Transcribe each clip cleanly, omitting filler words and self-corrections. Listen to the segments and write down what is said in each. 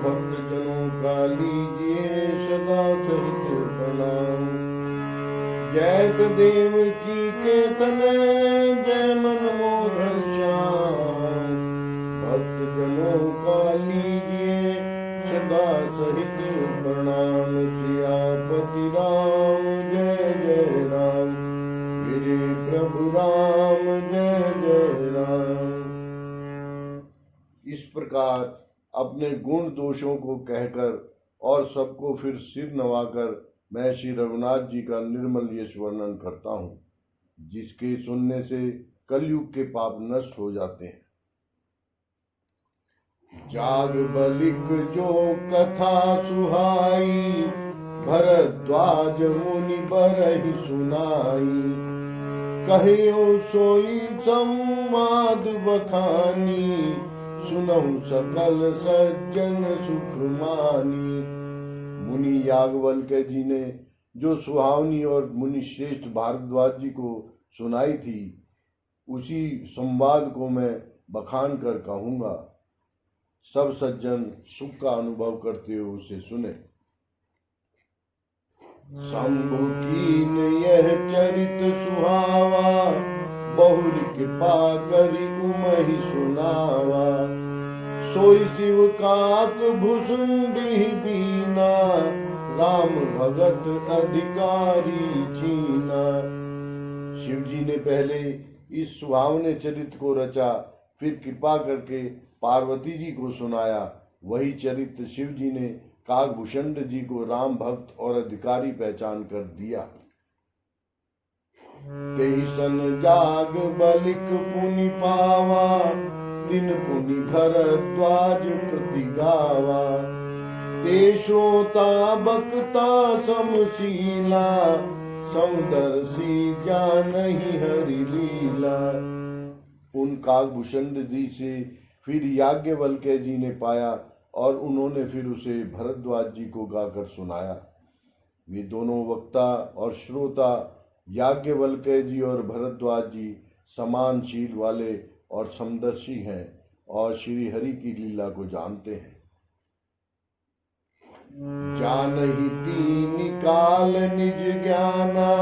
भक्त जनों का लीजिए सदा सहित प्रणाम। जय देव की के तनय जय मनमोहन श्याम। भक्त जनों का लीजिए सदा सहित प्रणाम। सियापति राम जय जय राम। मेरे प्रभु राम जय जय राम। इस प्रकार अपने गुण दोषों को कहकर और सबको फिर सिर नवाकर मैं श्री रघुनाथ जी का निर्मल यश वर्णन करता हूँ, जिसके सुनने से कलयुग के पाप नष्ट हो जाते हैं। जाग बलिक जो कथा सुहाई, भरद्वाज मुनि बरहि सुनाई। कहियो सोई संवाद बखानी, सुनहु सकल सज्जन सुख मानी। मुनि याज्ञवल्क्य जी ने जो सुहावनी और मुनि श्रेष्ठ भारद्वाज जी को सुनाई थी, उसी संवाद को मैं बखान कर कहूँगा। सब सज्जन सुख का अनुभव करते हुए उसे सुने। शंभु कीन यह चरित सुहावा, बहुर कृपा करि उमहि सुनावा। सोई शिव काक भुसुंडी बीना, राम भगत अधिकारी चीना। शिव जी ने पहले इस सुहावने चरित्र को रचा, फिर कृपा करके पार्वती जी को सुनाया। वही चरित्र शिव जी ने काकभूषण जी को राम भक्त और अधिकारी पहचान कर दिया। तेहि सन जाग बलिक पुनि पावा, दिन पुनि भरद्वाज प्रति गावा। ते श्रोता बक्ता समशीला, समदर्शी जानहि हरि लीला। उन काकभूषण जी से फिर याज्ञवल्क्य जी ने पाया और उन्होंने फिर उसे भरद्वाज जी को गाकर सुनाया। वे दोनों वक्ता और श्रोता याज्ञवल्क्य जी और भरद्वाज जी समान शील वाले और समदर्शी हैं और श्री हरि की लीला को जानते हैं। जानहि तीन काल निज ज्ञाना,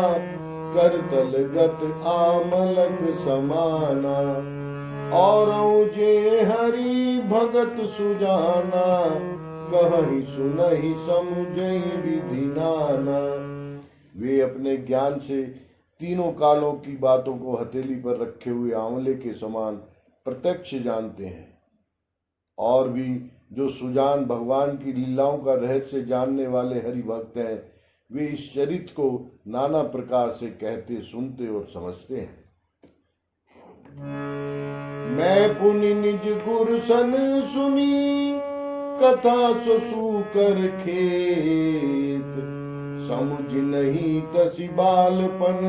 करतल गत आमलक समाना। औरौ जे हरि भगत सुजाना, कहहि सुनहि समुझहि विधि नाना। वे अपने ज्ञान से तीनों कालों की बातों को हथेली पर रखे हुए आंवले के समान प्रत्यक्ष जानते हैं। और भी जो सुजान भगवान की लीलाओं का रहस्य जानने वाले हरि भक्त हैं, वे इस चरित्र को नाना प्रकार से कहते, सुनते और समझते हैं। मैं पुनि निज गुर सन सुनी, कथा ससु कर खेत। समुझ नहीं तसी बालपन,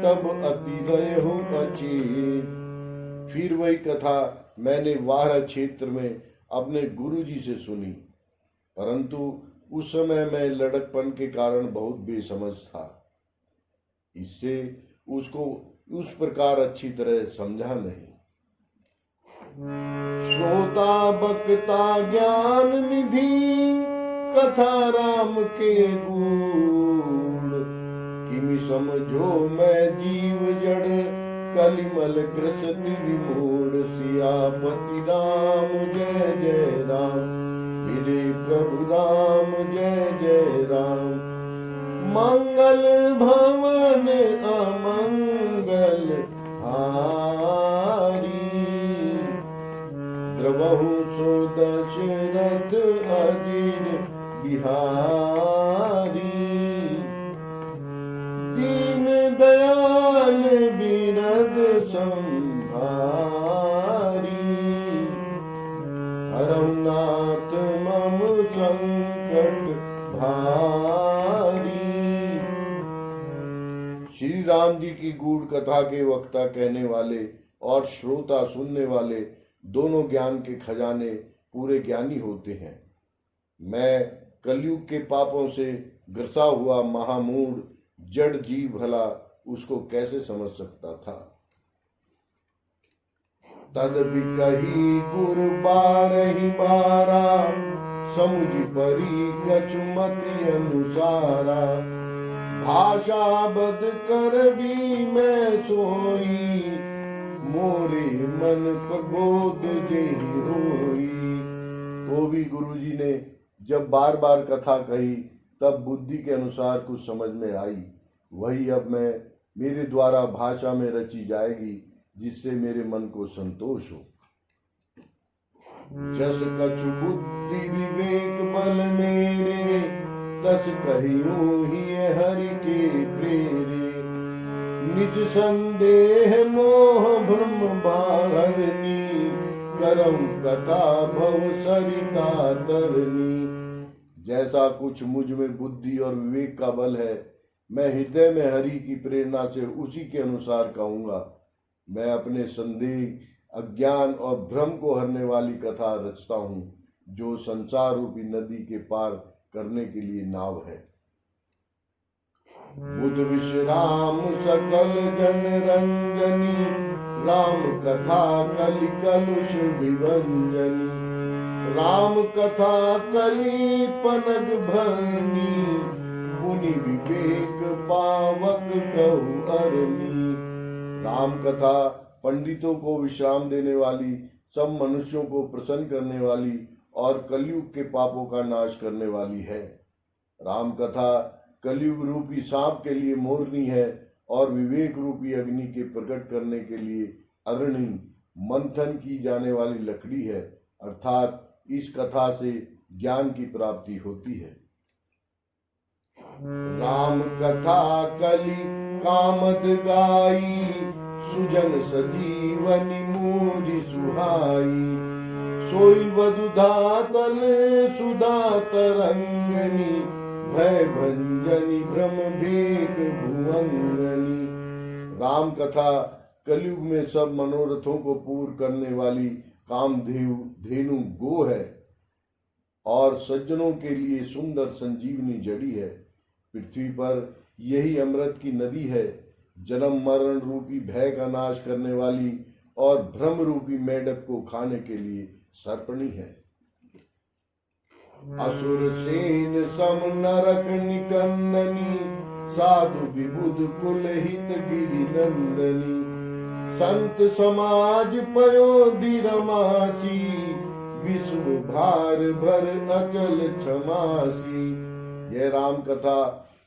तब अति रहु अचेत। फिर वही कथा मैंने वार क्षेत्र में अपने गुरु जी से सुनी, परंतु उस समय मैं लड़कपन के कारण बहुत बेसमझ था, इससे उसको उस प्रकार अच्छी तरह समझा नहीं। श्रोता बक्ता ज्ञान निधि, कथा राम के गुण। किमि समझो मैं जीव जड़, कलिमल ग्रसत विमूढ़। सियापति राम जय जय राम। मेरे प्रभु राम जय जय राम। मंगल भवन अमंगल हारी, द्रवहु सो दशरथ अजिर बिहारी। दीन दयाल बिरद संभारी, हरहु नाथ मम संकट भारी। श्री राम जी की गूढ़ कथा के वक्ता कहने वाले और श्रोता सुनने वाले दोनों ज्ञान के खजाने पूरे ज्ञानी होते हैं। मैं कलयुग के पापों से ग्रसा हुआ महामूढ़ जड़ जीव भला उसको कैसे समझ सकता था। तद भी कही गुर बारहि बारा, समुझ परी कछुमति अनुसारा। भाषा बद कर भी मैं सोई, मोरे मन प्रबोध जेहि होई। तो भी गुरुजी ने जब बार बार कथा कही तब बुद्धि के अनुसार कुछ समझ में आई। वही अब मेरे द्वारा भाषा में रची जाएगी, जिससे मेरे मन को संतोष हो। जस कछु बुद्धि विवेक बल मेरे, तस कहियो ही हरि के प्रेरे। निज संदेह मोह भ्रम बारनी, करम कथा भव सरिता तरनी। जैसा कुछ मुझ में बुद्धि और विवेक का बल है, मैं हृदय में हरि की प्रेरणा से उसी के अनुसार कहूंगा। मैं अपने संदेह, अज्ञान और भ्रम को हरने वाली कथा रचता हूँ, जो संसार रूपी नदी के पार करने के लिए नाव है। बुध विश्राम सकल जन रंजनी, राम कथा कलि कलुष विभंजनी। राम कथा कलि पनग भरनी, पुनि विवेक पावक कहु अरनी। राम कथा पंडितों को विश्राम देने वाली, सब मनुष्यों को प्रसन्न करने वाली और कलयुग के पापों का नाश करने वाली है। राम कथा कलयुग रूपी सांप के लिए मोरनी है और विवेक रूपी अग्नि के प्रकट करने के लिए अरणी, मंथन की जाने वाली लकड़ी है। अर्थात इस कथा से ज्ञान की प्राप्ति होती है। राम कथा कलि कामद गाई, सुजन सजीवनि मूरि सुहाई। सोई वधुधा तल सुधा तरंगनी, भय भंजनी भ्रम भेक भुवंगनी। राम कथा कलयुग में सब मनोरथों को पूर्ण करने वाली कामधेनु गो है और सज्जनों के लिए सुंदर संजीवनी जड़ी है। पृथ्वी पर यही अमृत की नदी है, जन्म मरण रूपी भय का नाश करने वाली और भ्रम रूपी मेढक को खाने के लिए सर्पणी है। असुर सेन सम नरक निकंदनी, साधु विबुध कुल हित गिरि नंदनी। संत समाज पयोधि रमासी, विश्व भार भर अचल क्षमासी। यह राम कथा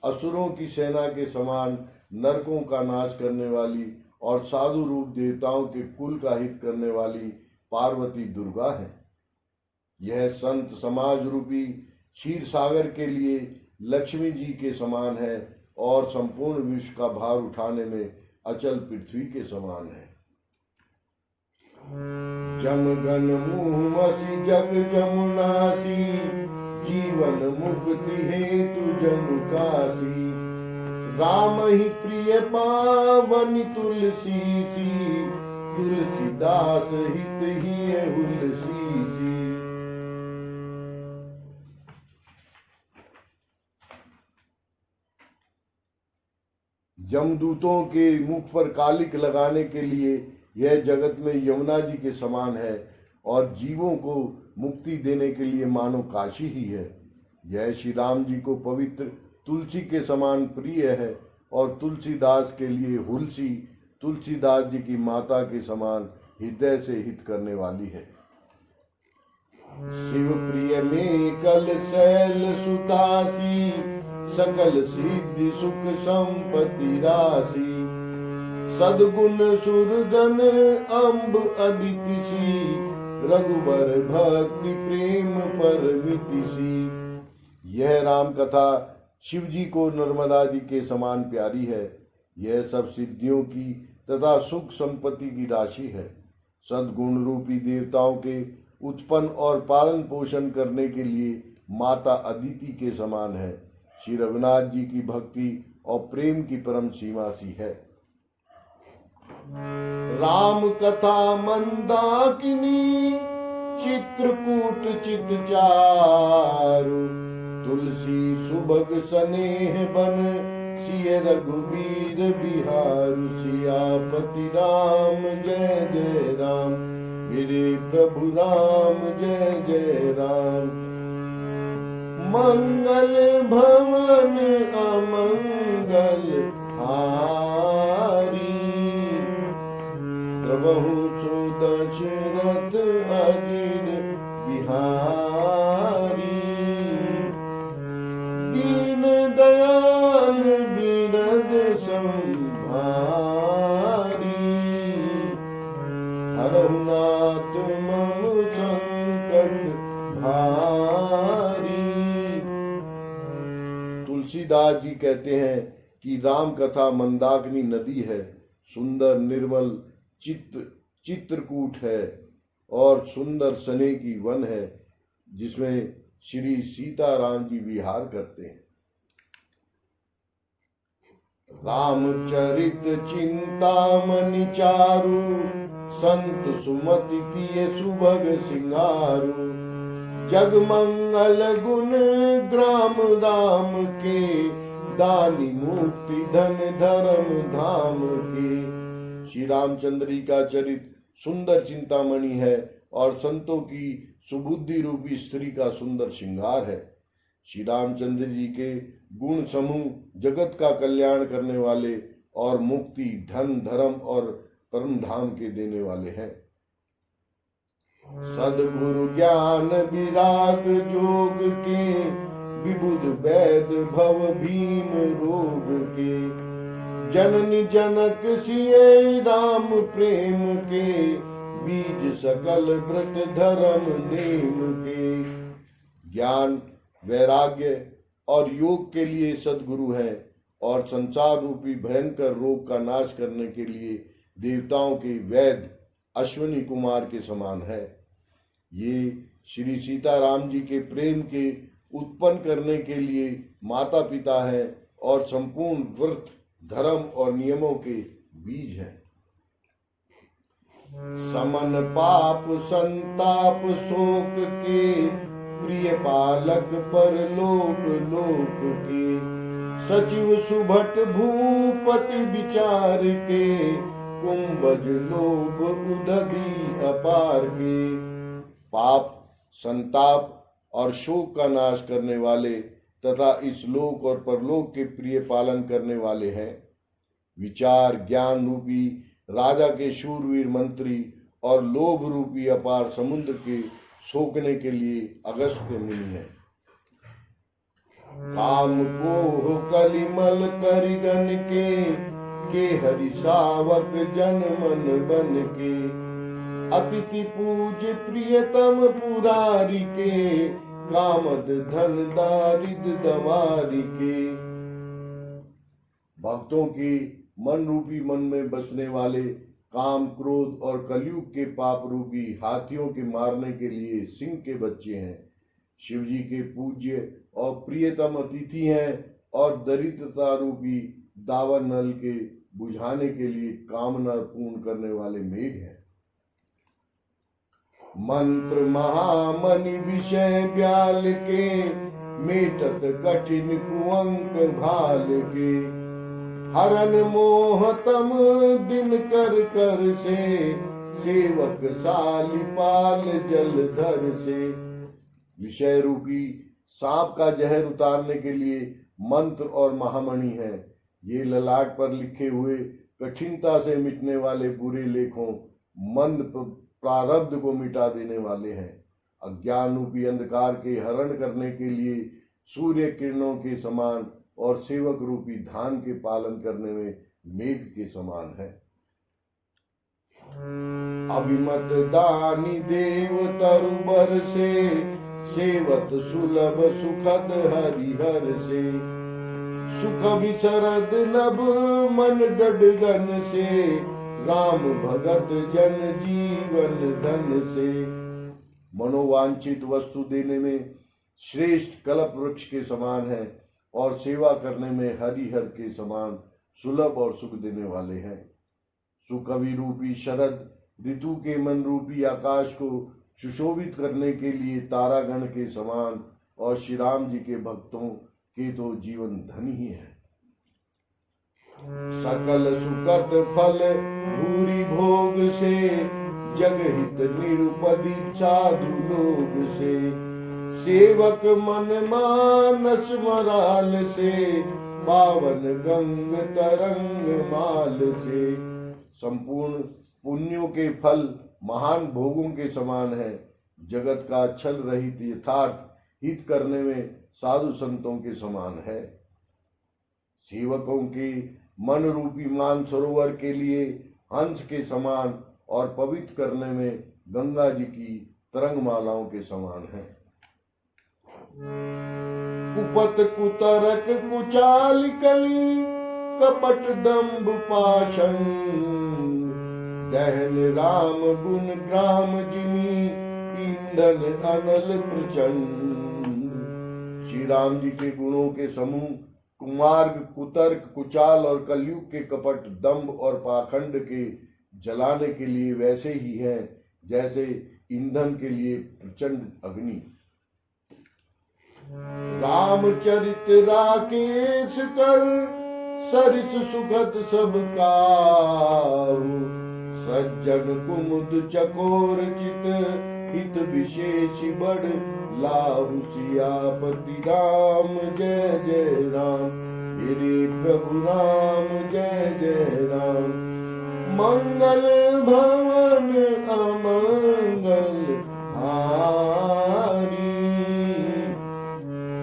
असुरों की सेना के समान नरकों का नाश करने वाली और साधु रूप देवताओं के कुल का हित करने वाली पार्वती दुर्गा है। यह संत समाज रूपी क्षीर सागर के लिए लक्ष्मी जी के समान है और संपूर्ण विश्व का भार उठाने में अचल पृथ्वी के समान है। जमगन मुहमसी जग जमुनासी, जीवन मुक्ति हेतु जनु कासी। राम ही प्रिय पावनि तुलसी सी, तुलसीदास हित ही हुलसी सी। जमदूतों के मुख पर कालिक लगाने के लिए यह जगत में यमुना जी के समान है और जीवों को मुक्ति देने के लिए मानो काशी ही है। यह श्री राम जी को पवित्र तुलसी के समान प्रिय है और तुलसीदास के लिए हुलसी तुलसीदास जी की माता के समान हृदय से हित करने वाली है। शिव प्रिय में कल शैल सुतासी, सकल सिद्धि सुख संपत्ति राशि। सदगुण सुरगन अम्ब अदिति सी, रघुबर भक्ति प्रेम परमिति सी। यह राम कथा शिव जी को नर्मदा जी के समान प्यारी है। यह सब सिद्धियों की तथा सुख संपत्ति की राशि है। सद्गुण रूपी देवताओं के उत्पन्न और पालन पोषण करने के लिए माता अदिति के समान है। श्री रघुनाथ जी की भक्ति और प्रेम की परम सीमा सी है। राम कथा मंदाकिनी, चित्रकूट चित चारु। तुलसी सुभग स्नेह बन, सिय रघुबीर बिहारु। सियापति राम जय जय राम, मेरे प्रभु राम जय जय राम। मंगल भवन अमंगल हारी। द्रवहु सो दशरथ अजिर बिहारी। दीन दयाल बिरद संभारी। हरहु नाथ मम संकट भारी। तुलसीदास जी कहते हैं कि राम कथा मंदाकिनी नदी है, सुंदर निर्मल चित्रकूट है और सुंदर सने की वन है जिसमें श्री सीताराम जी विहार करते हैं। रामचरित चिंतामणि चारु। संत सुमति तिय सुभग सिंगारू। जग मंगल गुण ग्राम राम के। दानी मुक्ति धन धर्म धाम के। श्री रामचंद्र जी का चरित सुंदर चिंतामणि है और संतों की सुबुद्धि रूपी स्त्री का सुंदर श्रृंगार है। श्री रामचंद्र जी के गुण समूह जगत का कल्याण करने वाले और मुक्ति धन धर्म और परम धाम के देने वाले हैं। सद्गुरु ज्ञान विराग जोग के। विबुध वैद भव भीम रोग के। जननी जनक सिए राम प्रेम के। बीज सकल व्रत धर्म नेम के। ज्ञान वैराग्य और योग के लिए सद्गुरु हैं और संसार रूपी भयंकर रोग का नाश करने के लिए देवताओं के वैद्य अश्विनी कुमार के समान है। ये श्री सीताराम जी के प्रेम के उत्पन्न करने के लिए माता पिता है और संपूर्ण व्रत धर्म और नियमों के बीज हैं। समन पाप संताप शोक के। प्रिय पालक पर लोक लोक के। सचिव सुभट भूपति विचार के। कुंभज लोभ उदधि अपार के। पाप संताप और शोक का नाश करने वाले तथा इस लोक और परलोक के प्रिय पालन करने वाले हैं। विचार ज्ञान रूपी राजा के शूरवीर मंत्री और लोभ रूपी अपार समुद्र के सोखने के लिए अगस्त्य मुनि है। काम को कलिमल करिगन के हरि सावक जन मन बन के। अतिथि पूज प्रियतम पुरारी के। कामद धन दारिद दवारी के। भक्तों के मन रूपी मन में बसने वाले काम क्रोध और कलयुग के पाप रूपी हाथियों के मारने के लिए सिंह के बच्चे हैं। शिव जी के पूज्य और प्रियतम अतिथि हैं और दरिद्रता रूपी दावन नल के बुझाने के लिए कामना पूर्ण करने वाले मेघ हैं। मंत्र महामणि विषय ब्याल के। मेटत कठिन कुअंक भाल के। हरन मोहतम दिन कर कर से। सेवक सालिपाल जलधर से। विषय रूपी सांप का जहर उतारने के लिए मंत्र और महामणि है। ये ललाट पर लिखे हुए कठिनता से मिटने वाले बुरे लेखों मंद प्रारब्ध को मिटा देने वाले हैं। अज्ञान रूपी अंधकार के हरण करने के लिए सूर्य किरणों के समान और सेवक रूपी धान के पालन करने में मेघ के समान है। अभिमत दानी देव तरुबर से। सेवत सुलभ सुखद हरिहर से। सुख विशरद नभ मन डडगन से। राम भगत जन जीवन धन से। मनोवांछित वस्तु देने में श्रेष्ठ कल्प वृक्ष के समान है और सेवा करने में हरिहर के समान सुलभ और सुख देने वाले हैं। सुकवि रूपी शरद ऋतु के मन रूपी आकाश को सुशोभित करने के लिए तारागण के समान और श्री राम जी के भक्तों के तो जीवन धन ही है। सकल सुखद फल भूरी भोग से। जगहित निरुपदी साधु लोग से। सेवक मन मानस मराल से, पावन गंग तरंग माल से। संपूर्ण पुण्यों के फल महान भोगों के समान है। जगत का छल रहित यथार्थ हित करने में साधु संतों के समान है। सेवकों की मन रूपी मान सरोवर के लिए हंस के समान और पवित्र करने में गंगा जी की तरंग मालाओं के समान है। कुपत कुतरक कुचाल कली, कपट दंभ पाषण, दहन राम गुण ग्राम जिमी, ईंधन अनल प्रचंड। श्री राम जी के गुणों के समूह कुमार्ग, कुतर्क, कुचाल और कलयुग के कपट, दंभ और पाखंड के जलाने के लिए वैसे ही हैं जैसे ईंधन के लिए प्रचंड अग्नि। रामचरित राकेश कर, सरिस सुगत सब काहू, सज्जन कुमुद चकोर चित, हित विशेष बड़ लाहु। सियापति राम जय जय राम, मेरे प्रभु राम जय जय राम। मंगल भवन अमंगल हारी,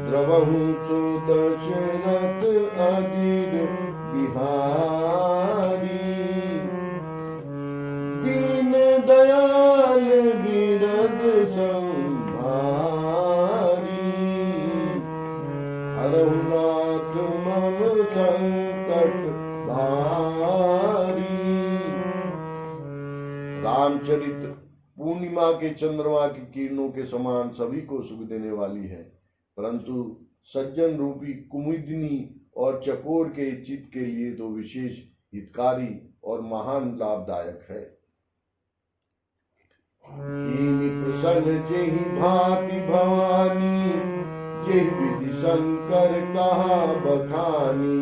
द्रवहु सो दशरथ अधीर बिहारी। दीन दयाल बिरद संभारी, हरहु नाथ मम संकट भारी। रामचरित पूर्णिमा के चंद्रमा की किरणों के समान सभी को सुख देने वाली है, परंतु सज्जन रूपी कुमुदिनी और चकोर के चित्त के लिए तो विशेष हितकारी और महान लाभदायक है। कीनि प्रसन्न जेहि भांति भवानी, जेहि विधि शंकर कहा बखानी।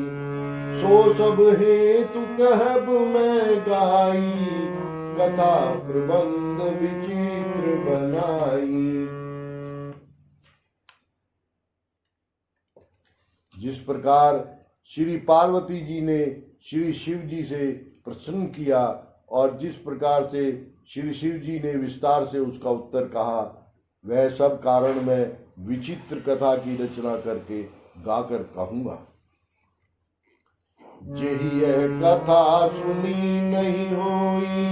सो सब हेतु कहब मैं गाई, कथा प्रबंध विचित्र बनाई। जिस प्रकार श्री पार्वती जी ने श्री शिव जी से प्रसन्न किया और जिस प्रकार से श्री शिव जी ने विस्तार से उसका उत्तर कहा, वह सब कारण मैं विचित्र कथा की रचना करके गाकर कहूंगा। जेहि यह कथा सुनी नहीं होई,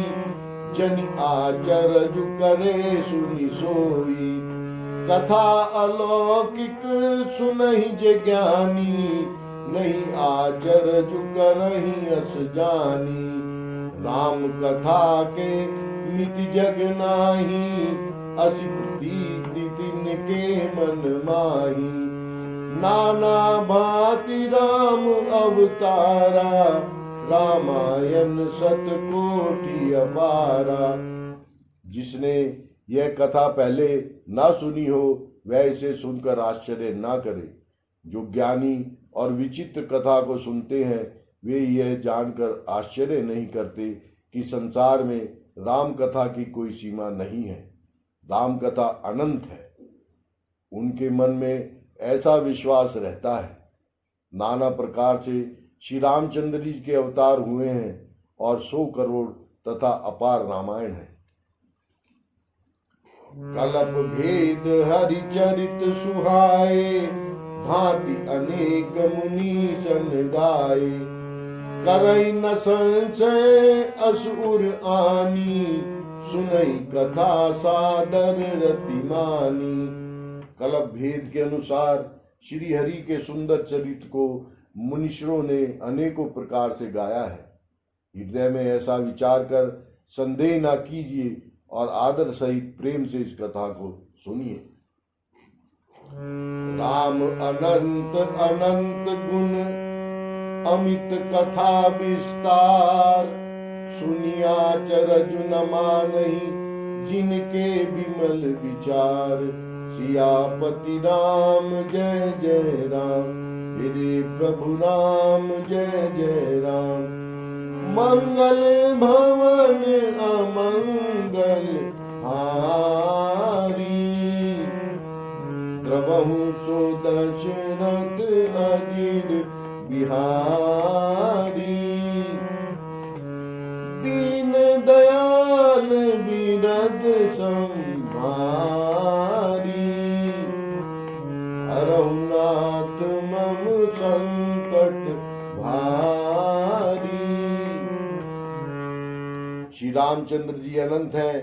जनि आचरज करे सुनि सोई। कथा अलौकिक सुनहि जे ज्ञानी, नहीं आचरज करहि अस जानी। राम कथा के मिति जग नाही, असि प्रतीति तिनके मन माही। नाना भांति राम अवतारा, रामायण सतकोटि अपारा। जिसने यह कथा पहले ना सुनी हो वह इसे सुनकर आश्चर्य ना करे। जो ज्ञानी और विचित्र कथा को सुनते हैं वे यह जानकर आश्चर्य नहीं करते कि संसार में राम कथा की कोई सीमा नहीं है। राम कथा अनंत है। उनके मन में ऐसा विश्वास रहता है। नाना प्रकार से श्री रामचंद्र जी के अवतार हुए हैं और 100 करोड़ तथा अपार रामायण है। कलप भेद हरि चरित सुहाए, भांति अनेक मुनि सन गाए। करई न संशय असुर आनी, सुनई कथा सादर रतिमानी। कलप भेद के अनुसार श्री हरि के सुंदर चरित्र को मुनीश्वरों ने अनेकों प्रकार से गाया है। हृदय में ऐसा विचार कर संदेह ना कीजिए और आदर सहित प्रेम से इस कथा को सुनिए। राम अनंत अनंत गुण अमित कथा विस्तार, सुनिया चरज न मानहि जिनके विमल विचार। सियापति राम जय जय राम, मेरे प्रभु राम जय जय राम। मंगल भवन अमंगल हारी, द्रवहु सो दशरथ अजिर बिहारी। दीन दयाल बिरद संभारी। हरहु नाथ मम संकट भारी। श्री रामचंद्र जी अनंत हैं,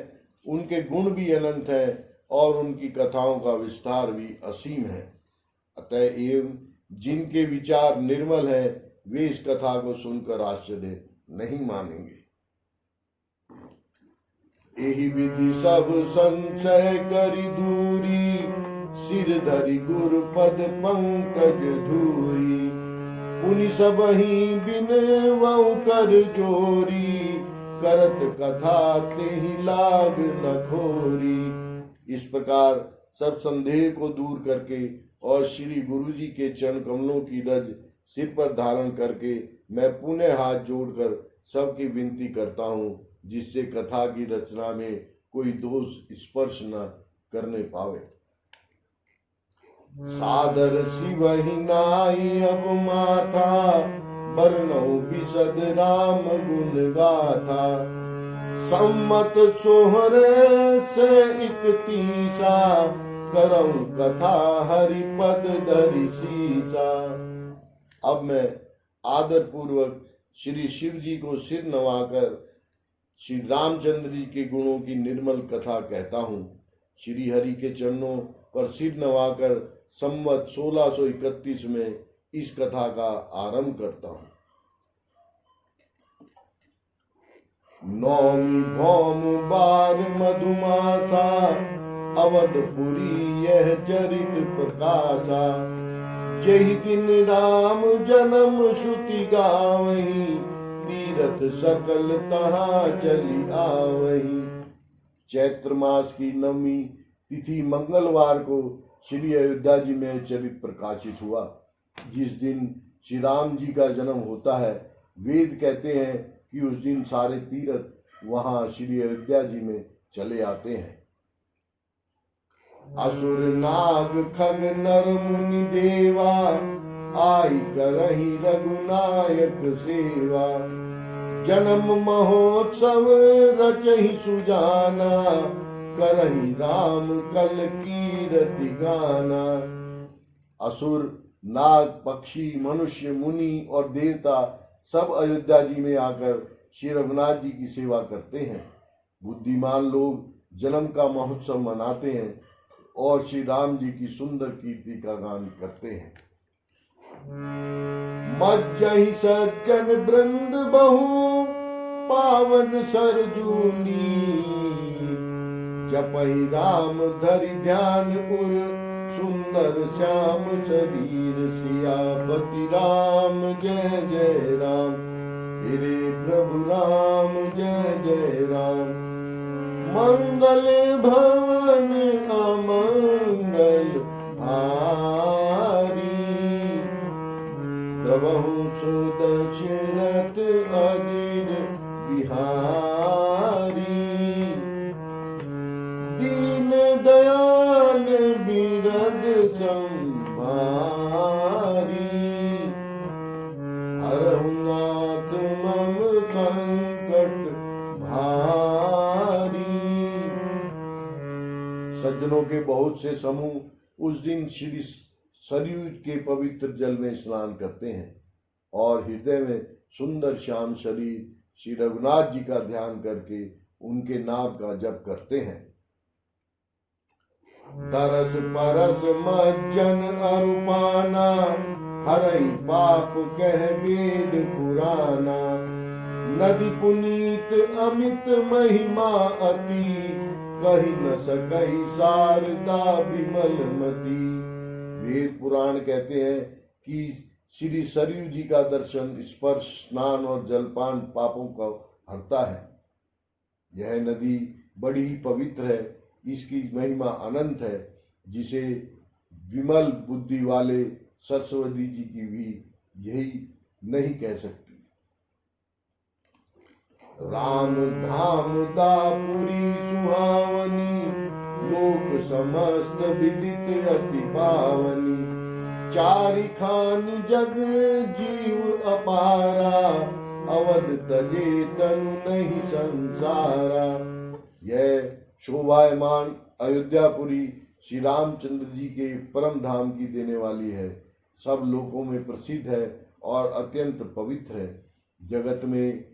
उनके गुण भी अनंत हैं और उनकी कथाओं का विस्तार भी असीम है। अतएव जिनके विचार निर्मल हैं वे इस कथा को सुनकर आश्चर्य नहीं मानेंगे। एहि विधि सब संशय करि दूरी। सिर धरि गुर पद पंकज धूरी। पुनि सबहि बिनवउ कर जोरी। करत कथा तेहि लाग न खोरी। इस प्रकार सब संदेह को दूर करके और श्री गुरु जी के चरण कमलों की रज सिर पर धारण करके मैं पुनः हाथ जोड़कर सबकी विनती करता हूँ, जिससे कथा की रचना में कोई दोष स्पर्श न करने पावे। सादर शिवहि नाई अब माथा। बरनऊ बिशद राम गुण गाथा। सम्मत सोहरे से 31 करऊं कथा हरि पद धरि सीसा। अब मैं आदर पूर्वक श्री शिव जी को सिर नवाकर श्री रामचंद्र जी के गुणों की निर्मल कथा कहता हूँ। श्री हरि के चरणों पर सिर नवाकर संवत 1631 में इस कथा का आरंभ करता हूँ। नौमी भौम बार मधुमासा। अवधपुरी यह चरित प्रकाशा। यही दिन राम जन्म श्रुति गावही। तीरथ सकल तहाँ चली आवही। चैत्र मास की नवमी तिथि मंगलवार को श्री अयोध्या जी में चरित प्रकाशित हुआ। जिस दिन श्री राम जी का जन्म होता है, वेद कहते हैं कि उस दिन सारे तीर्थ वहां श्री अयोध्या जी में चले आते हैं। असुर नाग खग नर मुनि देवा। आई करहि रघुनायक सेवा। जन्म महोत्सव रचहि सुजाना। करहि राम कल कीरति गाना। असुर नाग पक्षी मनुष्य मुनि और देवता सब अयोध्या जी में आकर श्री रघुनाथ जी की सेवा करते हैं। बुद्धिमान लोग जन्म का महोत्सव मनाते हैं और श्री राम जी की सुंदर कीर्ति का गान करते हैं। मज्जहि सज्जन वृंद बहु पावन सरजूनी। जपहि राम धरि ध्यान उर सुंदर श्याम शरीर। सियापति राम जय जय राम। हेरे प्रभु राम जय जय राम। मंगल भवन अमंगल हारी। द्रवहु सो दशरथ अजिर बिहारी। दीन दयाल बिरद संभारी। हरहु नाथ मम संकट भारी। सज्जनों के बहुत से समूह उस दिन श्री सरयू के पवित्र जल में स्नान करते हैं और हृदय में सुंदर श्याम शरीर श्री रघुनाथ जी का ध्यान करके उनके नाम का जप करते हैं। तरस परस मज्जन अरुपाना। हरई पाप कह वेद पुराना। नदी पुनीत अमित महिमा अति। कही न सकई शारदा विमल मती। वेद पुराण कहते हैं कि श्री सरयू जी का दर्शन, स्पर्श, स्नान और जलपान पापों को हरता है। यह नदी बड़ी ही पवित्र है, इसकी महिमा अनंत है, जिसे विमल बुद्धि वाले सरस्वती जी की भी यही नहीं कह सकती। राम धाम दापुरी सुहावनी। लोक समस्त विदित अति पावनी, चारि खान जग जीव अपारा, अवध तजे तनु नहीं संसारा। यह शोभायमान अयोध्यापुरी श्री रामचंद्र जी के परम धाम की देने वाली है, सब लोकों में प्रसिद्ध है और अत्यंत पवित्र है। जगत में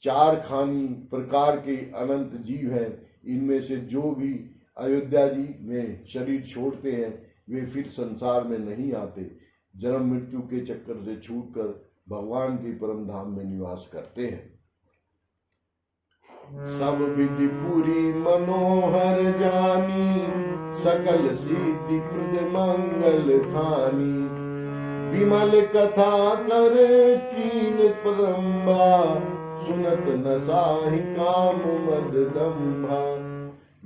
चार खानी प्रकार के अनंत जीव हैं, इनमें से जो भी अयोध्या जी में शरीर छोड़ते हैं वे फिर संसार में नहीं आते, जन्म मृत्यु के चक्कर से छूटकर भगवान के परम धाम में निवास करते हैं। सब विधि पूरी मनोहर जानी, सकल सिद्धि प्रद मंगल खानी, विमल कथा कर कीन परम्बा, सुनत न साहि काम मद दम्भा।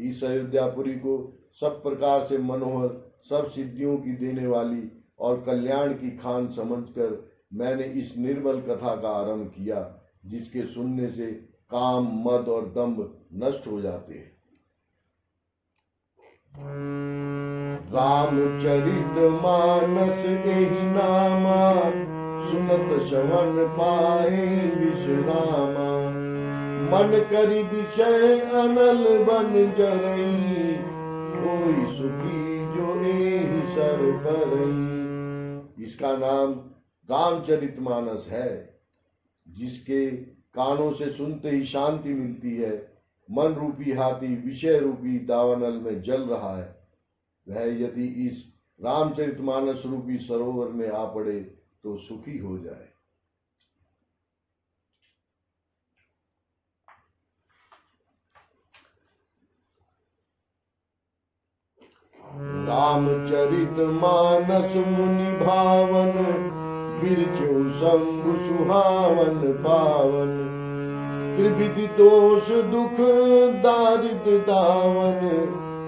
इस अयोध्यापुरी को सब प्रकार से मनोहर, सब सिद्धियों की देने वाली और कल्याण की खान समझकर मैंने इस निर्मल कथा का आरंभ किया, जिसके सुनने से काम, मद और दंभ नष्ट हो जाते हैं। रामचरित मानस एहि नामा, सुनत श्रवण पाए विश्रामा, मन करि विषय अनल बन जरई, कोई सुखी जो एहि सर परई। इसका नाम रामचरितमानस है, जिसके कानों से सुनते ही शांति मिलती है। मन रूपी हाथी विषय रूपी दावानल में जल रहा है, वह यदि इस रामचरितमानस रूपी सरोवर में आ पड़े तो सुखी हो जाए। रामचरित मानस मुनि भावन, बिरजो शंभु सुहावन पावन, त्रिविधि दोष दुख दारिद्र दावन,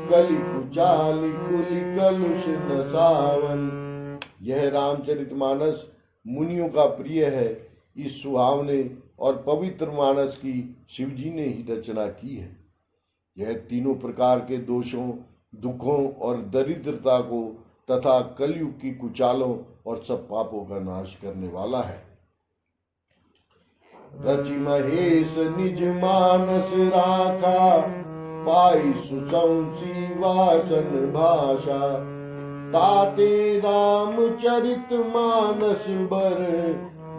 कलि कुचालि कुलि कलुष नसावन। यह रामचरितमानस मुनियों का प्रिय है। इस सुहावने और पवित्र मानस की शिवजी ने ही रचना की है। यह तीनों प्रकार के दोषों, दुखों और दरिद्रता को तथा कलयुग की कुचालों और सब पापों का नाश करने वाला है। रचि महेश निज मानस राखा, पाई सुसंसी वासन भाषा, ताते रामचरित मानस बर,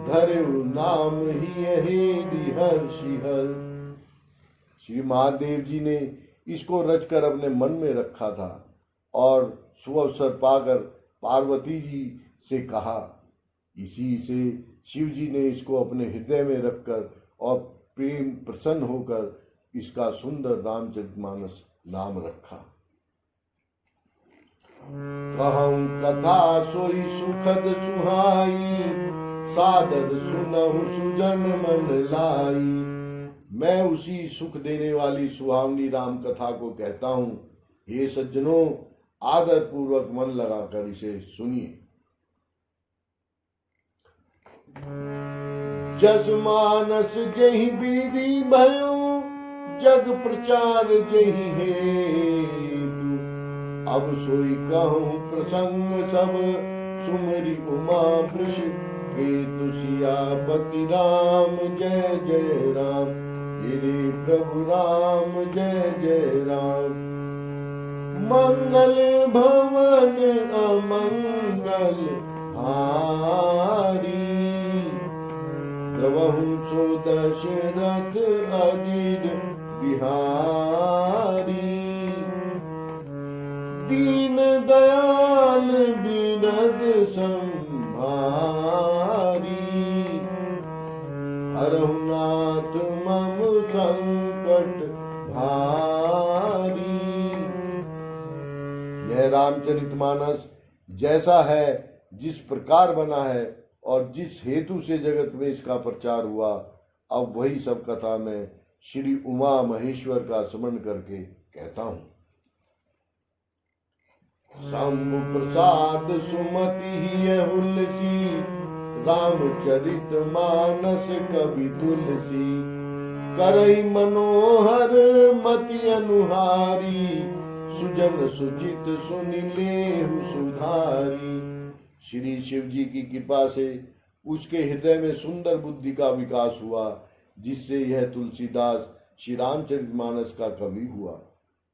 धर्यु नाम ही हेरि हर्षि हर। श्री महादेव जी ने इसको रचकर अपने मन में रखा था और सुअवसर पाकर पार्वती जी से कहा। इसी से शिव जी ने इसको अपने हृदय में रखकर और प्रेम प्रसन्न होकर इसका सुंदर रामचरितमानस नाम रखा। कहूं कथा सोई सुखद सुहाई, सादर सुनहु सुजन मन लाई। मैं उसी सुख देने वाली सुहावनी राम कथा को कहता हूँ। हे सज्जनों, आदर पूर्वक मन लगाकर इसे सुनिए। जस मानस जहि विधि भयो, जग प्रचार जहि हेतु। अब सोई कहूँ प्रसंग सब, सुमरि उमा वृष केतु। सियापति राम जय जय राम, गिरि प्रभु राम जय जय राम। मंगल भवन अमंगल हारी, द्रवहु सो दशरथ अजिर बिहारी। दीन दयाल बिनद संभारी, हरहु नाथ मम संकट भारी। यह रामचरितमानस जैसा है, जिस प्रकार बना है और जिस हेतु से जगत में इसका प्रचार हुआ, अब वही सब कथा मैं श्री उमा महेश्वर का स्मरण करके कहता हूँ। शंभु प्रसाद सुमति हुलसी, रामचरित मानस कवि तुलसी। करई मनोहर मति अनुहारी, सुजन सुचित सुन लेहु सुधारी। श्री शिव जी की कृपा से उसके हृदय में सुंदर बुद्धि का विकास हुआ, जिससे यह तुलसीदास श्री रामचरितमानस का कवि हुआ।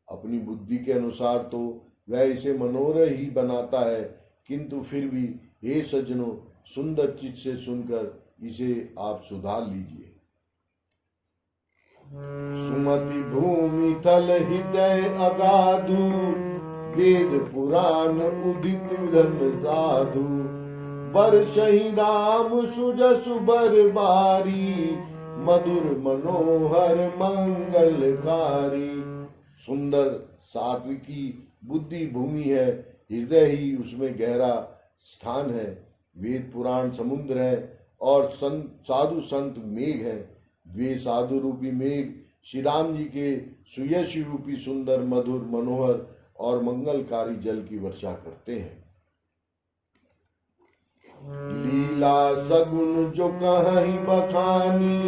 अपनी बुद्धि के अनुसार तो वह इसे मनोरम ही बनाता है, किंतु फिर भी हे सज्जनों, सुंदर चित्त से सुनकर इसे आप सुधार लीजिए। सुमति भूमि थल हृदय अगाधु, वेद पुराण उदित धन साधु। बरसहि राम सुजसु बर बारी, मधुर मनोहर मंगलकारी। सुंदर सात्विकी बुद्धि भूमि है, हृदय ही उसमें गहरा स्थान है। वेद पुराण समुद्र है और साधु संत मेघ है। वे साधु रूपी मेघ श्री राम जी के सुयश रूपी सुंदर मधुर मनोहर और मंगलकारी जल की वर्षा करते हैं। लीला सगुन जो कहीं बखानी,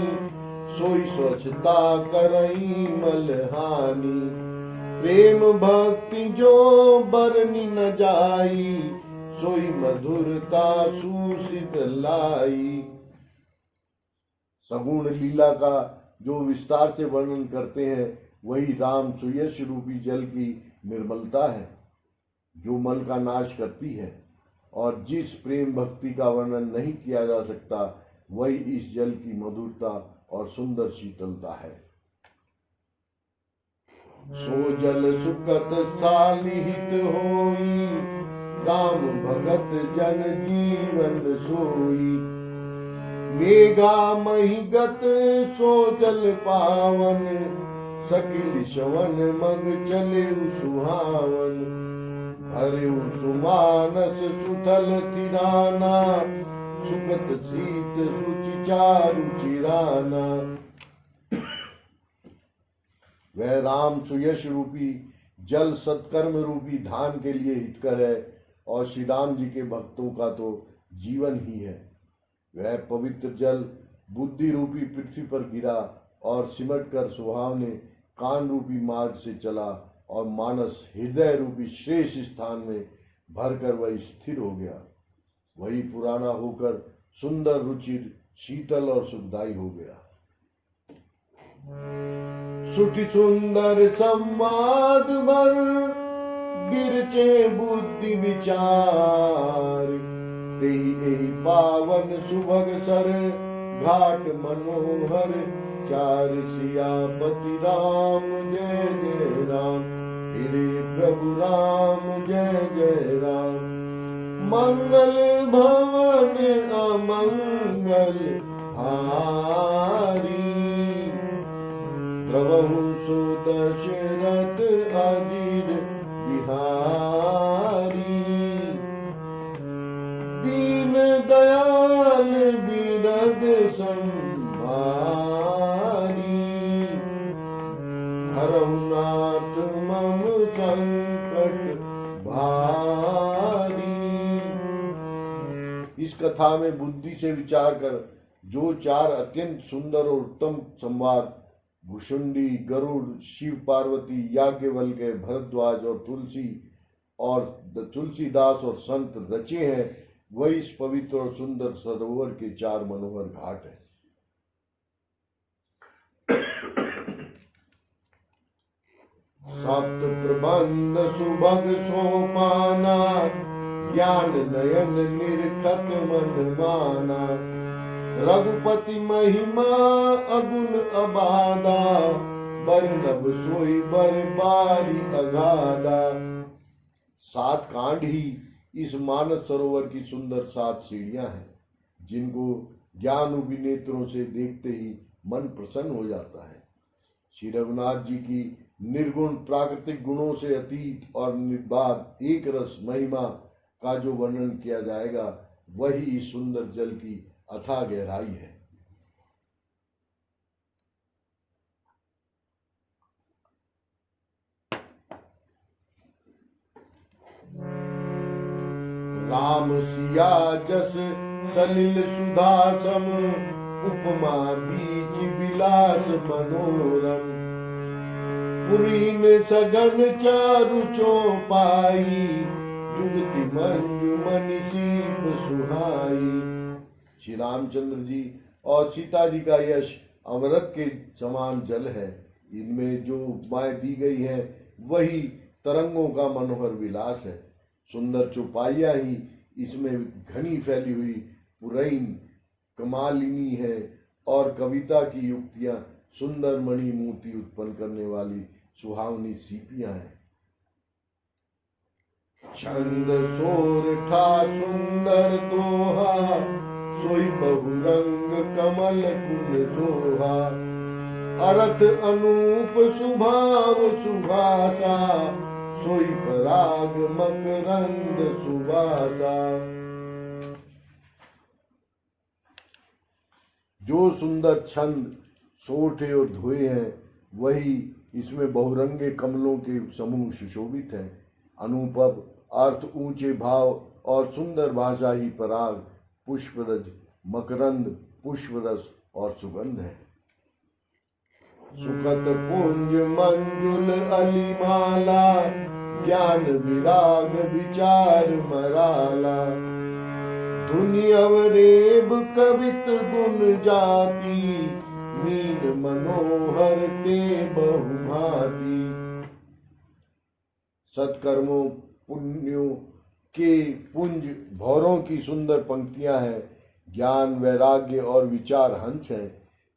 सोई स्वच्छता करई मलहानी। प्रेम भक्ति जो बरनी न जाई, सोई मधुरता सुसित लाई। सगुण लीला का जो विस्तार से वर्णन करते हैं, वही राम सुयश रूपी जल की निर्मलता है, जो मल का नाश करती है। और जिस प्रेम भक्ति का वर्णन नहीं किया जा सकता, वही इस जल की मधुरता और सुंदर शीतलता है। सो जल सुखत सालिहित होई, राम भगत जन जीवन सोई। मेघा महिगत सो जल पावन, सकिल शवन मग चले सुहावन। हरे सुमानस सुथल तिराना, सुखत शीत सुचि चारु चिराना। वह राम सुयश रूपी जल सत्कर्म रूपी धान के लिए हितकर है, और श्री राम जी के भक्तों का तो जीवन ही है। वह पवित्र जल बुद्धि रूपी पृथ्वी पर गिरा और सिमट कर सुहावने कान रूपी मार्ग से चला, और मानस हृदय रूपी श्रेष्ठ स्थान में भरकर वही स्थिर हो गया। वही पुराना होकर सुंदर रुचिर शीतल और सुखदायी हो गया। सुठि सुंदर संवाद बर, बिरचे बुद्धि विचार। तेहि एहि पावन सुभग सर, घाट मनोहर चार। सियापति राम जय जय राम, हिरे प्रभु राम जय जय राम। मंगल भवन अमंगल हारी, द्रवहु सो दशरथ अजीर बिहारी। दीन दयाल बिरद संभारी, हरहु नाथ मम संकट भारी। इस कथा में बुद्धि से विचार कर जो चार अत्यंत सुंदर और उत्तम संवाद भुषुंडी, गरुड़, शिव पार्वती, याज्ञवल्क्य, भरद्वाज और तुलसीदास और संत रचे हैं, वही इस पवित्र और सुंदर सरोवर के चार मनोहर घाट हैं। सप्त प्रबंध सुभग सोपाना, ज्ञान नयन निरखत मन माना। रघुपति महिमा अगुण अबादा, बरनब सोई बर बारी अगाधा। सात कांड ही इस मानस सरोवर की सुंदर सात सीढ़ियां हैं, जिनको ज्ञान रूपी नेत्रों से देखते ही मन प्रसन्न हो जाता है। श्री रघुनाथ जी की निर्गुण प्राकृतिक गुणों से अतीत और निर्बाध एक रस महिमा का जो वर्णन किया जाएगा, वही इस सुंदर जल की अथाह गहराई है। राम सिया जस सलिल सुधा सम, उपमा बीज विलास मनोरम। पुरीन सघन चारु चौपाई, जुगति मंजू मनि सीप सुहाई। श्री रामचंद्र जी और सीता जी का यश अमृत के समान जल है। इनमें जो उपमाएं दी गई हैं वही तरंगों का मनोहर विलास है। सुंदर चौपाइयां ही इसमें घनी फैली हुई पुरैन कमालिनी है और कविता की युक्तियां सुंदर मणि मूर्ति उत्पन्न करने वाली सुहावनी सीपियां हैं। छंद सोरठा सुंदर दोहा, सोई बहुरंग कमल कुन जोहा। अरथ अनूप सुभाव सुभासा, सोई पराग मकरंद सुवासा। जो सुंदर छंद सोठे और धोए हैं वही इसमें बहुरंगे कमलों के समूह सुशोभित हैं। अनुपम अर्थ, ऊंचे भाव और सुंदर भाषा ही पराग, पुष्परज, मकरंद, पुष्परस और सुगंध है। सुखत पुंज मंजुल अलिमाला, ज्ञान विराग विचार मराला। धुनि अवरेब कवित गुण जाति, मीन मनोहर ते बहुभांति। सत्कर्मों पुण्यों के पुंज भौरों की सुंदर पंक्तियां हैं। ज्ञान, वैराग्य और विचार हंस हैं।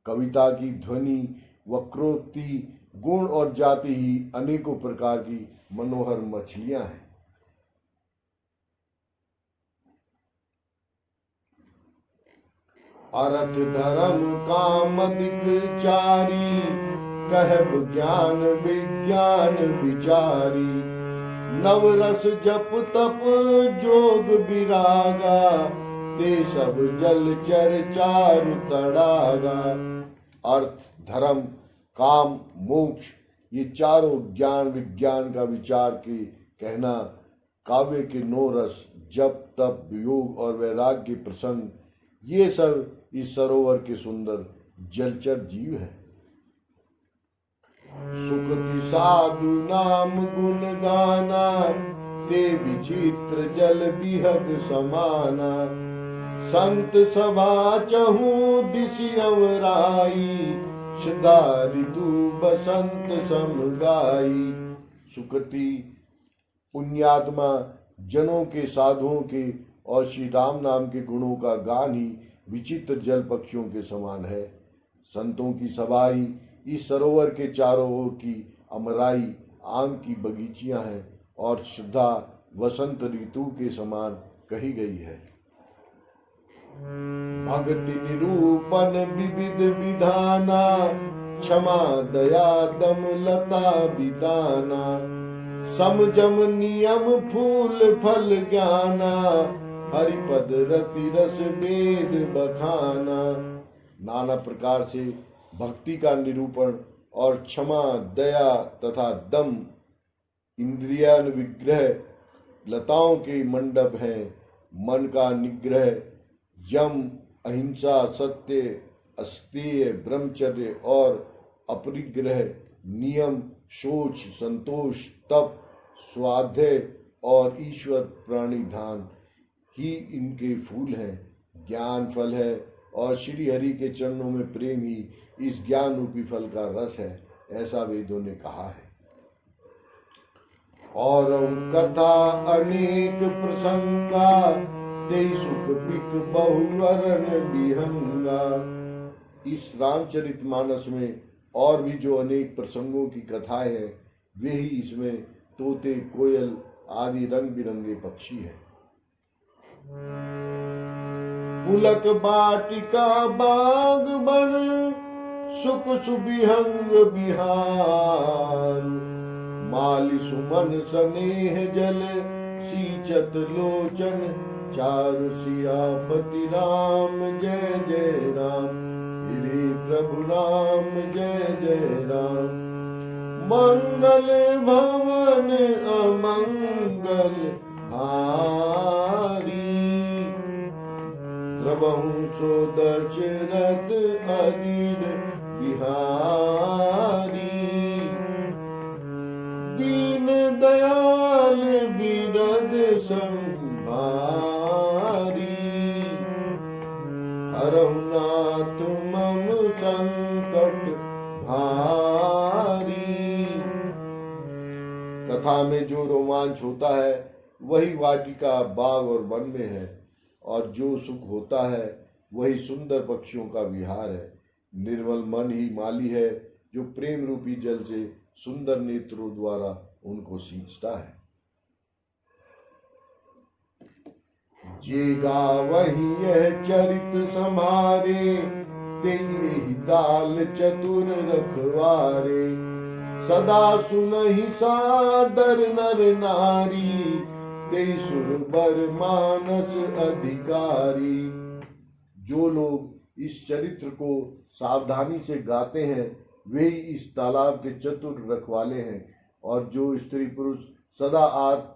कविता की ध्वनि, वक्रोक्ति, गुण और जाति ही अनेकों प्रकार की मनोहर मछलियां हैं। अरथ धर्म काम अधिक चारी, कहब ज्ञान विज्ञान विचारी। नवरस जप तप जोग विरागा, ते सब जल चर चारु तड़ागा। अर्थ, धर्म, काम, मोक्ष ये चारों ज्ञान विज्ञान का विचार के कहना, काव्य के 9 रस जप तप योग और वैराग्य प्रसन्न, ये सब इस सरोवर के सुंदर जलचर जीव हैं। सुखति साधु नाम गुण गाना, ते विचित्र जल बिहग समाना। संत सभा चहु दिशि अवराई, सदा ऋतु बसंत समगाई। सुकृति पुण्यात्मा जनों के, साधुओं के और श्री राम नाम के गुणों का गान ही विचित्र जल पक्षियों के समान है। संतों की सभाई इस सरोवर के चारों ओर की अमराई आम की बगीचियां हैं और श्रद्धा वसंत ऋतु के समान कही गई है। भक्ति निरूपण विविध विधाना, क्षमा दया दम लता बिताना। समजम नियम फूल फल ज्ञाना, हरिपद रति रस वेद बखाना। नाना प्रकार से भक्ति का निरूपण और क्षमा दया तथा दम इंद्रियान विग्रह लताओं के मंडप हैं। मन का निग्रह, यम, अहिंसा, सत्य, अस्तेय, ब्रह्मचर्य और अपरिग्रह, नियम, शोच, संतोष, तप, स्वाध्याय और ईश्वर प्राणिधान ही इनके फूल हैं। ज्ञान फल है और श्री हरि के चरणों में प्रेम ही इस ज्ञान रूपी फल का रस है, ऐसा वेदों ने कहा है। और कथा अनेक प्रसंगा, ते सुख पिक बहुवरण विहंगा। इस रामचरितमानस में और भी जो अनेक प्रसंगों की कथाएं हैं वे ही इसमें तोते, कोयल आदि रंग बिरंगे पक्षी हैं। पुलक बाटिका बाग बन, सुख सुबिहंग बिहार। माली सुमन स्नेह जल, सींचत लोचन चारु सियापति राम जय जय राम। श्री प्रभु राम जय जय राम। मंगल भवन अमंगल हारी, द्रवहु सो दशरथ अजीर बिहारी। हरहु नाथ मम संकट भारी। कथा में जो रोमांच होता है वही वाटिका, बाग और वन में है, और जो सुख होता है वही सुंदर पक्षियों का विहार है। निर्मल मन ही माली है, जो प्रेम रूपी जल से सुंदर नेत्रों द्वारा उनको सींचता है। जे गावहि यह चरित समारे, तेहि दाल चतुर रखवारे। सदा सुनहि सादर नर नारी, तेहि सुर बर मानस अधिकारी। जो लोग इस चरित्र को सावधानी से गाते हैं वे ही इस तालाब के चतुर रखवाले हैं, और जो स्त्री पुरुष सदा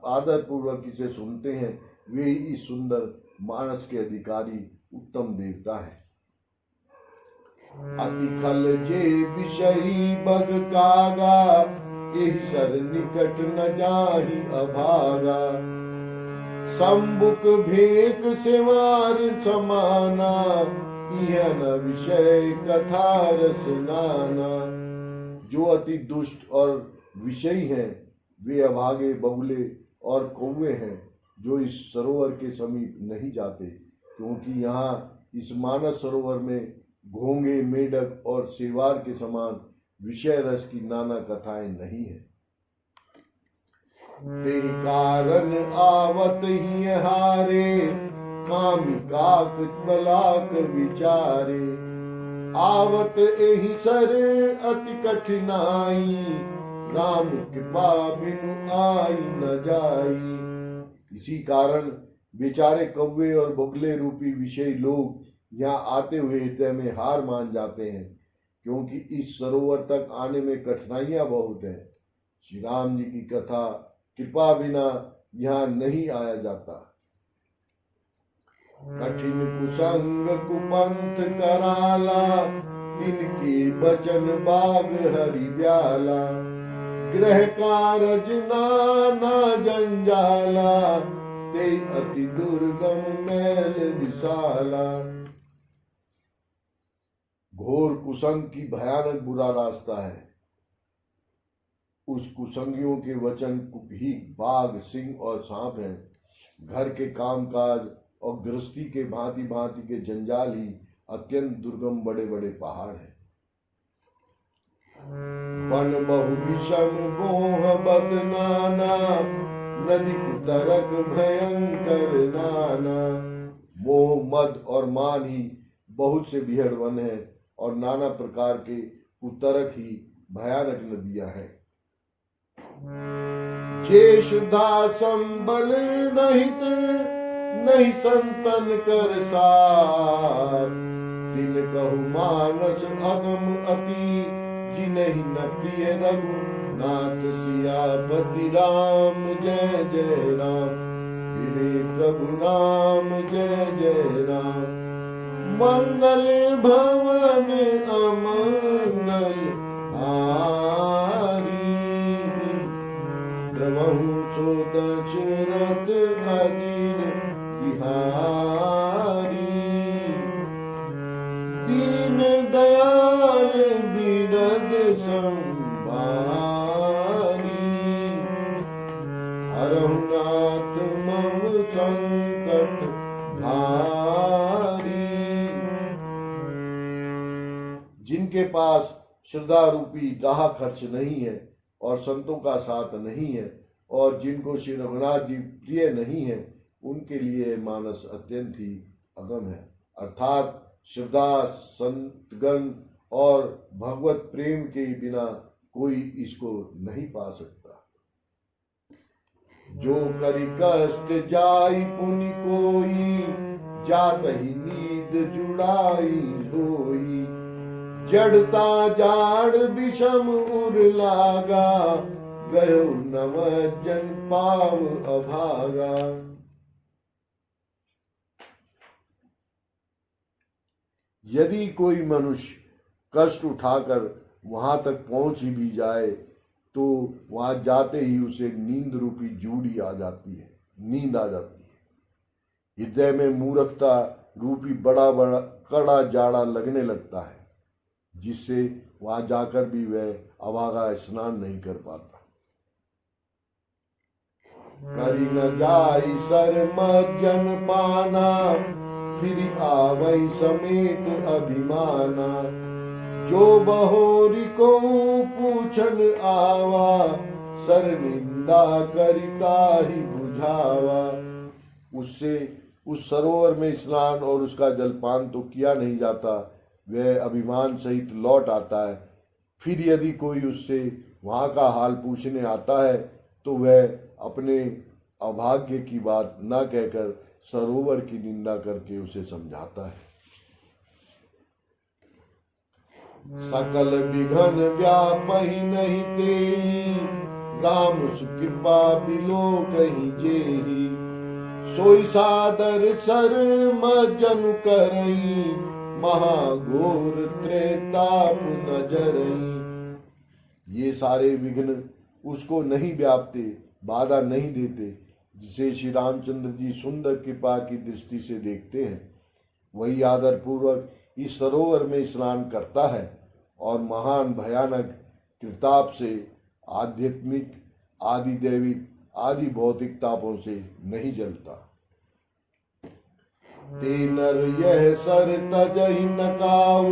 आदर पूर्वक इसे सुनते हैं वे ही इस सुंदर मानस के अधिकारी उत्तम देवता है। अति खल जे विषयी बग कागा, एहि सर निकट न जाहि अभागा। संबुक भेक सेवार समाना, यह न विषय कथा रस नाना। जो अति दुष्ट और विषयी हैं वे अभागे, बगुले और कौवे हैं, जो इस सरोवर के समीप नहीं जाते, क्योंकि यहाँ इस मानस सरोवर में घोंगे, मेढक और सेवार के समान विषय रस की नाना कथाएं नहीं है। ते कारण आवत ही हारे, कामिकाक बलाक विचारे। आवत एहि सर अति कठिनाई, राम कृपा बिनु आई न जाई। इसी कारण बेचारे कौवे और बगुले रूपी विषयी लोग यहाँ आते हुए हृदय में हार मान जाते हैं, क्योंकि इस सरोवर तक आने में कठिनाइयां बहुत हैं। श्री राम जी की कथा कृपा बिना यहाँ नहीं आया जाता। कठिन कुसंग कुपंथ कराला, तिनके बचन बाग हरि ब्याला। गृह कारज नाना जंजाला, ते अति दुर्गम मैल विशाला। घोर कुसंग की भयानक बुरा रास्ता है। उस कुसंगियों के वचन ही बाघ, सिंह और सांप हैं। घर के कामकाज और गृहस्थी के भांति भांति के जंजाल ही अत्यंत दुर्गम बड़े बड़े पहाड़ हैं। वन बहु विषम गोह बदनाना, नदी कुतरक भयंकर नाना। मोह, मद और मान ही बहुत से बिहड़ वन है, और नाना प्रकार के कुतरक ही भयानक नदियां हैं। जे शुद्धा संबल नहित, नहीं संतन कर सार। तिन कहु मानस अगम अति, जिनहि न प्रिय रघुनाथ सियापति राम। जय जय राम, मेरे प्रभु राम जय जय राम। मंगल भवन अमंगल हारी, द्रवहु सो दशरथ अजिर बिहारी। दीन दयाल बिरद संभारी, हरहु नाथ मम संकट भारी। जिनके पास श्रद्धा रूपी गाह खर्च नहीं है और संतों का साथ नहीं है, और जिनको श्री रघुनाथ जी प्रिय नहीं है, उनके लिए मानस अत्यंत ही अगम है। अर्थात श्रद्धा, संतगण और भगवत प्रेम के बिना कोई इसको नहीं पा सकता। जो करि कष्ट जाई पुनि कोई, जात ही नींद जुड़ाई होई। जड़ता जाड़ विषम उर लागा, गयो नव जन पाव अभागा। यदि कोई मनुष्य कष्ट उठाकर वहां तक पहुंच ही भी जाए तो वहां जाते ही उसे नींद रूपी जूड़ी आ जाती है, नींद आ जाती है। हृदय में मूर्खता, रूपी बड़ा बड़ा कड़ा जाड़ा लगने लगता है, जिससे वहां जाकर भी वह अभागा स्नान नहीं कर पाता। करी न जाई सर मज्जन पाना, फिर आवई समेत अभिमाना। जो बहोरी को पूछन आवा, सर निंदा करिता ही बुझावा। उससे उस सरोवर में स्नान और उसका जलपान तो किया नहीं जाता, वह अभिमान सहित लौट आता है। फिर यदि कोई उससे वहाँ का हाल पूछने आता है तो वह अपने अभाग्य की बात न कहकर सरोवर की निंदा करके उसे समझाता है। सकल विघन व्यापहि नहीं तेई, राम सुकृपा बिलो कहीं जेही। सोई सादर सर मज्जन करई, महाघोर त्रेताप नजरई। ये सारे विघ्न उसको नहीं व्यापते, बाधा नहीं देते। जिसे श्री रामचंद्र जी सुंदर कृपा की दृष्टि से देखते हैं, वही आदर पूर्वक इस सरोवर में स्नान करता है और महान भयानक त्रिताप से, आध्यात्मिक, आदि दैविक, आदि भौतिक तापों से नहीं जलता। ते नर यह सर तजहि न काऊ,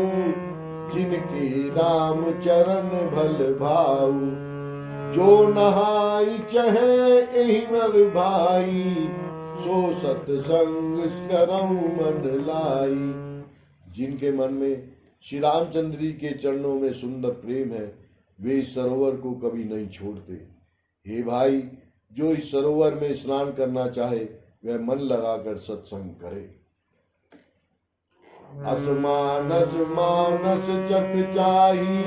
जिनके राम चरण भल भाऊ। जो नहाई चहे एहि मर भाई, सो सतसंग करऊं मन लाई। जिनके मन में श्री रामचंद्र जी के चरणों में सुंदर प्रेम है, वे इस सरोवर को कभी नहीं छोड़ते। हे भाई, जो इस सरोवर में स्नान करना चाहे वह मन लगाकर सत्संग करे। असमानस मानस चख चाही,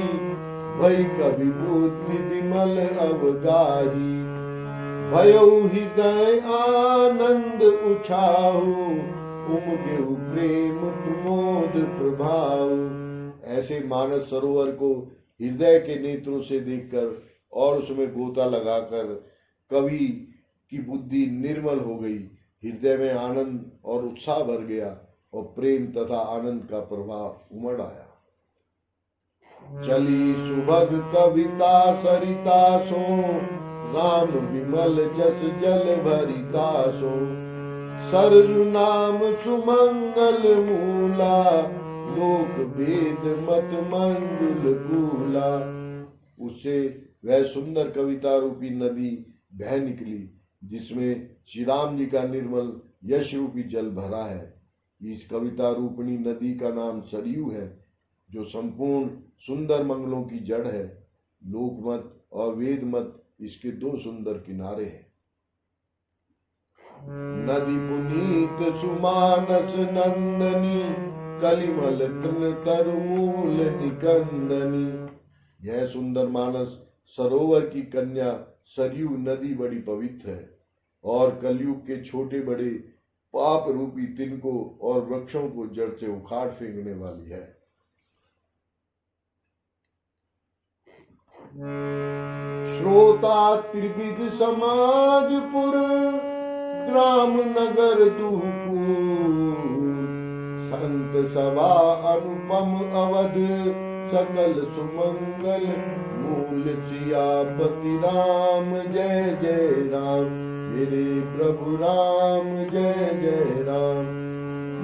भई कभी बुद्धि विमल अवगाही। भयउ हृदय आनंद उछाहु, उमगेहु प्रेम प्रमोद प्रभाव। ऐसे मानस सरोवर को हृदय के नेत्रों से देखकर और उसमें गोता लगाकर कवि की बुद्धि निर्मल हो गई, हृदय में आनंद और उत्साह भर गया और प्रेम तथा आनंद का प्रवाह उमड़ आया। चली सुभग कविता सरिता सो, राम विमल जस जल भरिता सो। सरजु नाम सुमंगल मूला, लोक वेद मत मंजुल कूला। उससे वह सुंदर कविता रूपी नदी बह निकली, जिसमें श्री राम जी का निर्मल यश रूपी जल भरा है। इस कविता रूपणी नदी का नाम सरयू है, जो संपूर्ण सुंदर मंगलों की जड़ है। लोकमत और वेद मत इसके दो सुंदर किनारे हैं। नदी पुनीत सुमानस नंदनी, कलिमल तृण तरमूल निकंदनी। यह सुंदर मानस सरोवर की कन्या सरयू नदी बड़ी पवित्र है और कलयुग के छोटे बड़े पाप रूपी तिनको और वृक्षों को जड़ से उखाड़ फेंकने वाली है। श्रोता त्रिविध समाजपुर, ग्राम नगर दुहपुर। संत सभा अनुपम अवध, सकल सुमंगल मूल सियापति राम। जय जय राम मेरे प्रभु राम, जय जय राम।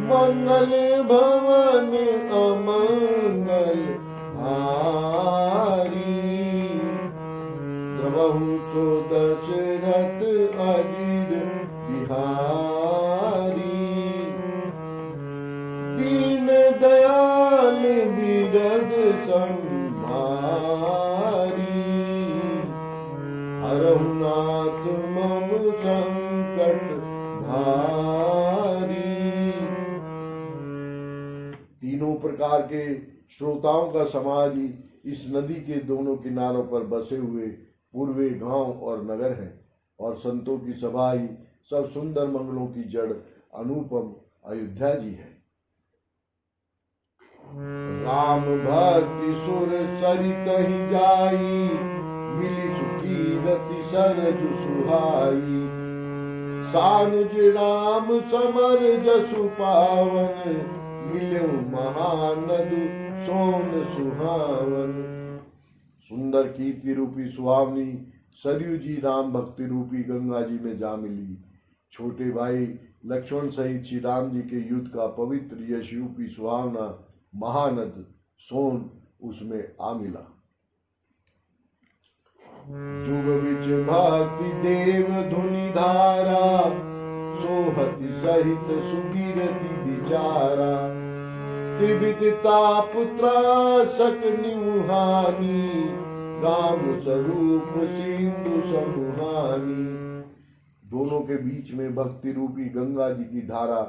मंगल भवन अमंगल हारी, द्रवहु सो दशरथ अजिर बिहारी। दीन दयाल बिरद संभारी, हरहु नाथ मम संकट भारी। तीनों प्रकार के श्रोताओं का समाज ही इस नदी के दोनों किनारों पर बसे हुए पूर्वे गांव और नगर है, और संतों की सभा ही सब सुंदर मंगलों की जड़ अनुपम अयोध्या जी है। राम भक्ति सुर सरित ही जाई, मिली सुखी रति सरजु सुहाई। सानुज राम समर जसु पावन, मिल्यो महानदु सोन सुहावन। सुंदर कीर्ति रूपी सुहावनी सरयू जी राम भक्ति रूपी गंगा जी में जा मिली। छोटे भाई लक्ष्मण सहित श्री राम जी के युद्ध का पवित्र यश रूपी सुहावना महानद सोन उसमें आ मिला। जुग बिच भक्ति देव धुनि धारा, सोहति सहित सुगिरति विचारा। त्रिविध ताप त्रासक निमुहानी, राम स्वरूप सिंधु समुहानी। दोनों के बीच में भक्ति रूपी गंगा जी की धारा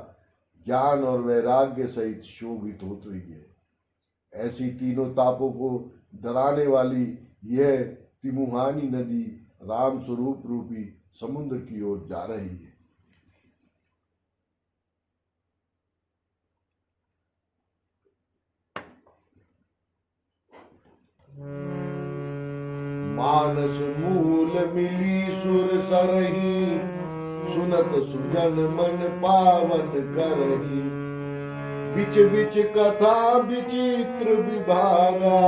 ज्ञान और वैराग्य सहित शोभित होत रही है। ऐसी तीनों तापों को डराने वाली यह तिमुहानी नदी राम स्वरूप रूपी समुद्र की ओर जा रही है। मानस मूल मिली सुर सरही, सुनत सुजन मन पावन करही। बिच बिच कथा विचित्र विभागा,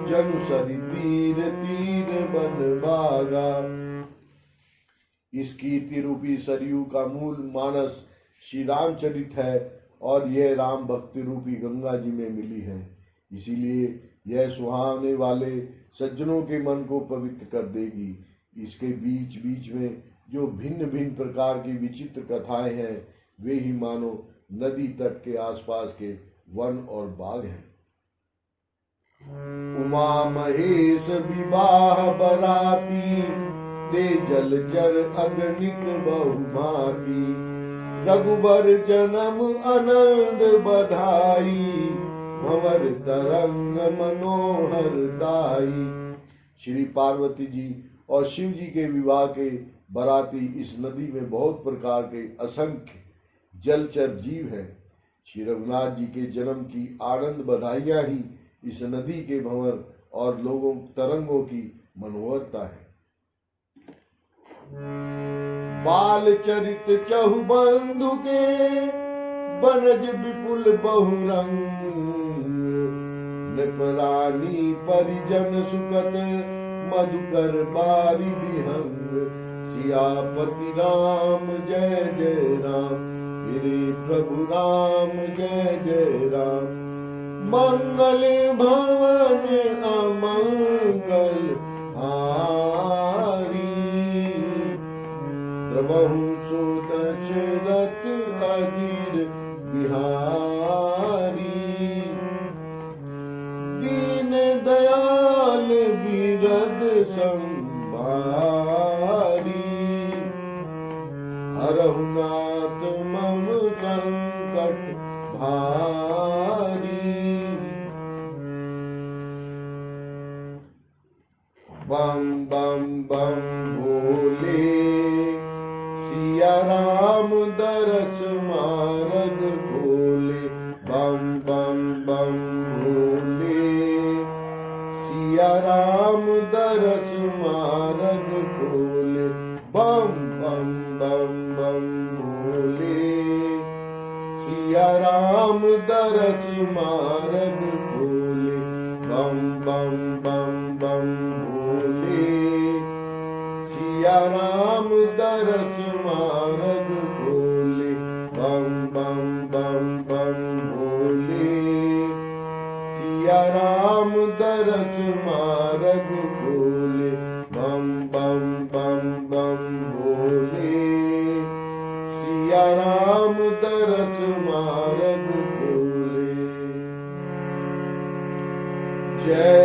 जनु सरि तीर तीर बन भागा। इस कीर्ति रूपी सरयू का मूल मानस श्री रामचरित है और यह राम भक्ति रूपी गंगा जी में मिली है। इसीलिए यह सुहावने वाले सज्जनों के मन को पवित्र कर देगी। इसके बीच बीच में जो भिन्न भिन्न प्रकार की विचित्र कथाएं हैं, वे ही मानो नदी तट के आसपास के वन और बाग हैं। उमा महेश विवाह बराती, ते जलचर अगणित बहुभांति। रघुबर जन्म आनंद बधाई, भंवर तरंग मनोहर दाई। श्री पार्वती जी और शिव जी के विवाह के बराती इस नदी में बहुत प्रकार के असंख्य जलचर जीव हैं। श्री रघुनाथ जी के जन्म की आनंद बधाइयां ही इस नदी के भंवर और लोगों तरंगों की मनोहरता है। बाल चरित चहुबंधु के, बनज विपुल बहुरंग। नृपरानी परिजन सुकत, मधुकर बारी विहंग। सियापति राम जय जय राम, गिरि प्रभु राम जय जय राम। मंगल भवन अमंगल हारी, तबहु सो दशरथ अजीर बिहारी। दीन दयाल बिरद संभारी, हरहु नाथ मम संकट भारी। बम बम बम भोले, सिया राम दरस मार्ग खोले। बम बम बम भोले, सिया राम दरस मार्ग खोले। बम बम बम बम भोले, सिया राम दरस मार्ग खोले। बम बम बम बम भोले, सिया राम दरस मार्ग खोले। बम बम बम बम भोले, सिया राम दरस मार्ग खोले। बम बम बम बम भोले, सिया राम दरस मार्ग खोले। जय